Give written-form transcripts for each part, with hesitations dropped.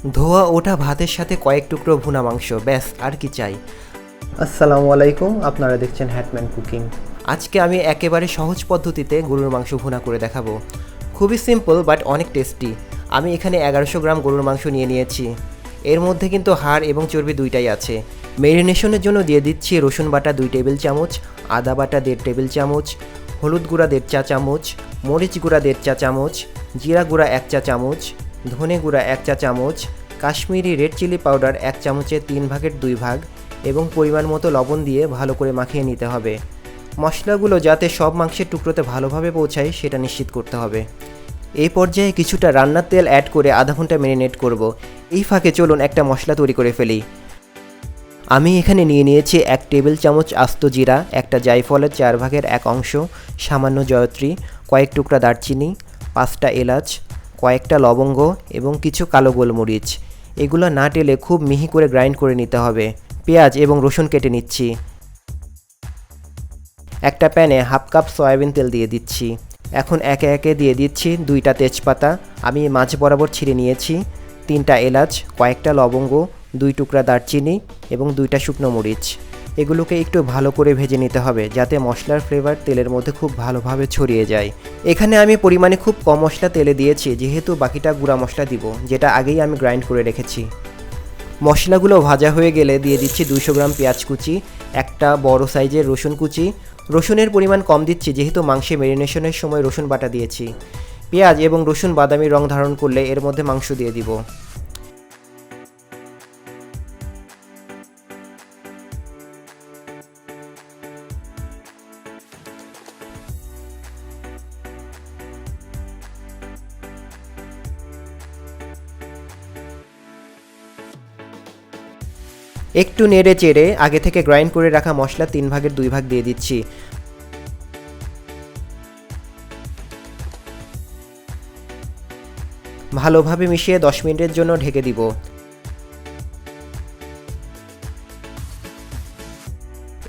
ধোয়া ওঠা ভাতের সাথে কয়েক টুকরো ভুনা মাংস, ব্যাস আর কি চাই। আসসালামু আলাইকুম, আপনারা দেখছেন হ্যাটম্যান কুকিং। আজকে আমি একেবারে সহজ পদ্ধতিতে গরুর মাংস ভুনা করে দেখাবো। খুবই সিম্পল বাট অনেক টেস্টি। আমি এখানে 1100 গ্রাম গরুর মাংস নিয়ে নিয়েছি। এর মধ্যে কিন্তু হাড় এবং চর্বি দুইটাই আছে। মেরিনেশনের জন্য দিয়ে দিচ্ছি রসুন বাটা 2 টেবিল চামচ, আদা বাটা 1.5 টেবিল চামচ, হলুদ গুঁড়া 1.5 চা চামচ, মরিচ গুঁড়া 1.5 চা চামচ, জিরা গুঁড়া 1 চা চামচ, ধনে গুঁড়া 1 চা চামচ, কাশ্মীরি রেড চিলি পাউডার 1 চামচের 3 ভাগের 2 ভাগ এবং পরিমাণ মতো লবণ দিয়ে ভালো করে মাখিয়ে নিতে হবে। মশলাগুলো যাতে সব মাংসের টুকরোতে ভালোভাবে পৌঁছায় সেটা নিশ্চিত করতে হবে। এই পর্যায়ে কিছুটা রান্নার তেল অ্যাড করে আধা ঘন্টা ম্যারিনেট করব। এই ফাঁকে চলুন একটা মশলা তৈরি করে ফেলি। আমি এখানে নিয়ে নিয়েছি 1 টেবিল চামচ আস্ত জিরা, একটা জায়ফলের 4 ভাগের 1 অংশ, সামান্য জয়ত্রী, কয়েক টুকরা দারচিনি, 5টা এলাচ, কয়েকটা লবঙ্গ এবং কিছু কালো গোলমরিচ। এগুলো না টেলে খুব মিহি করে গ্রাইন্ড করে নিতে হবে। পেঁয়াজ এবং রসুন কেটে নিচ্ছি। একটা প্যানে হাফ কাপ সয়াবিন তেল দিয়ে দিচ্ছি। এখন একে একে দিয়ে দিচ্ছি 2টা তেজপাতা, আমি মাঝ বরাবর ছিঁড়ে নিয়েছি, 3টা এলাচ, কয়েকটা লবঙ্গ, 2 টুকরা দারচিনি এবং 2টা শুকনো মরিচ। এগুলোকে একটু ভালো করে ভেজে নিতে হবে যাতে মশলার ফ্লেভার তেলের মধ্যে খুব ভালোভাবে ছড়িয়ে যায়। এখানে আমি পরিমাণে খুব কম মশলা তেলে দিয়েছি যেহেতু বাকিটা গুঁড়া মশলা দিব, যেটা আগেই আমি গ্রাইন্ড করে রেখেছি। মশলাগুলো ভাজা হয়ে গেলে দিয়ে দিচ্ছি 200 গ্রাম পেঁয়াজ কুচি, একটা বড় সাইজের রসুন কুচি। রসুনের পরিমাণ কম দিচ্ছি যেহেতু মাংসে ম্যারিনেশনের সময় রসুন বাটা দিয়েছি। পেঁয়াজ এবং রসুন বাদামি রং ধারণ করলে এর মধ্যে মাংস দিয়ে দিব। একটু নেড়ে চেড়ে আগে থেকে গ্রাইন্ড করে রাখা মশলা 3 ভাগের 2 ভাগ দিয়ে দিচ্ছি। ভালোভাবে মিশিয়ে 10 মিনিটের জন্য ঢেকে দিব।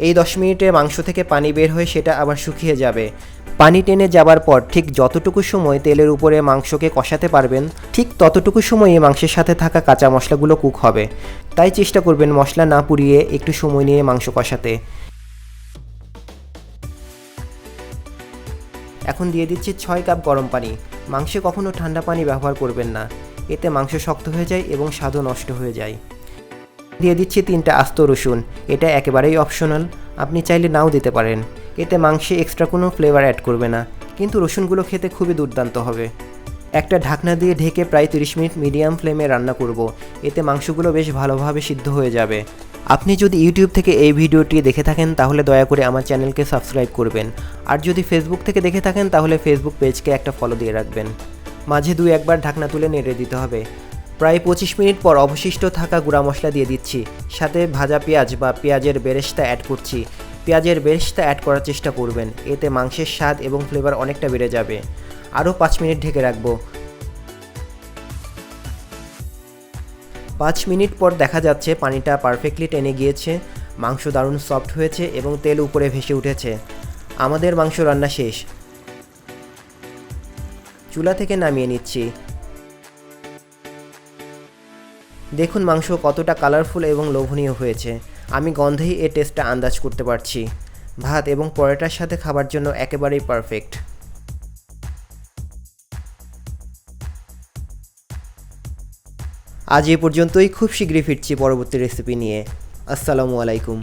এই 10 মিনিটে মাংস থেকে পানি বের হয়ে সেটা আবার শুকিয়ে যাবে। পানি টেনে যাবার পর ঠিক যতটুকু সময় তেলের উপরে মাংসকে কষাতে পারবেন ঠিক ততটুকু সময়ে মাংসের সাথে থাকা কাঁচা মশলাগুলো কুক হবে। তাই চেষ্টা করবেন মশলা না পুড়িয়ে একটু সময় নিয়ে মাংস কষাতে। এখন দিয়ে দিচ্ছি 6 কাপ গরম পানি। মাংসে কখনো ঠান্ডা পানি ব্যবহার করবেন না, এতে মাংস শক্ত হয়ে যায় এবং স্বাদও নষ্ট হয়ে যায়। দিয়ে দিচ্ছি 3টা আস্ত রসুন, এটা একেবারেই অপশনাল, আপনি চাইলে নাও দিতে পারেন। এতে মাংসে এক্সট্রা কোনো ফ্লেভার অ্যাড করবে না, কিন্তু রসুনগুলো খেতে খুবই দুর্দান্ত হবে। একটা ঢাকনা দিয়ে ঢেকে প্রায় 30 মিনিট মিডিয়াম ফ্লেমে রান্না করব। এতে মাংসগুলো বেশ ভালোভাবে সিদ্ধ হয়ে যাবে। আপনি যদি ইউটিউব থেকে এই ভিডিওটি দেখে থাকেন তাহলে দয়া করে আমার চ্যানেলকে সাবস্ক্রাইব করবেন, আর যদি ফেসবুক থেকে দেখে থাকেন তাহলে ফেসবুক পেজকে একটা ফলো দিয়ে রাখবেন। মাঝে 2-1 বার ঢাকনা তুলে নেড়ে দিতে হবে। প্রায় 25 মিনিট পর অবশিষ্ট থাকা গুঁড়া মশলা দিয়ে দিচ্ছি, সাথে ভাজা পেঁয়াজ বা পেঁয়াজের বেরেস্তা অ্যাড করছি। পেঁয়াজের বেরেস্তা অ্যাড করার চেষ্টা করবেন, এতে মাংসের স্বাদ এবং ফ্লেভার অনেকটা বেড়ে যাবে। আরও 5 মিনিট ঢেকে রাখবো। 5 মিনিট পর দেখা যাচ্ছে পানিটা পারফেক্টলি টেনে গিয়েছে, মাংস দারুণ সফট হয়েছে এবং তেল উপরে ভেসে উঠেছে। আমাদের মাংস রান্না শেষ। চুলা থেকে নামিয়ে নিচ্ছি। দেখুন মাংস কতটা কালারফুল এবং লোভনীয় হয়েছে। আমি গন্ধেই এর টেস্টটা আন্দাজ করতে পারছি। ভাত এবং পরোটার সাথে খাবার জন্য একেবারেই পারফেক্ট। আজ এই পর্যন্তই, খুব শীঘ্রই ফিরছি পরবর্তী রেসিপি নিয়ে। আসসালামু আলাইকুম।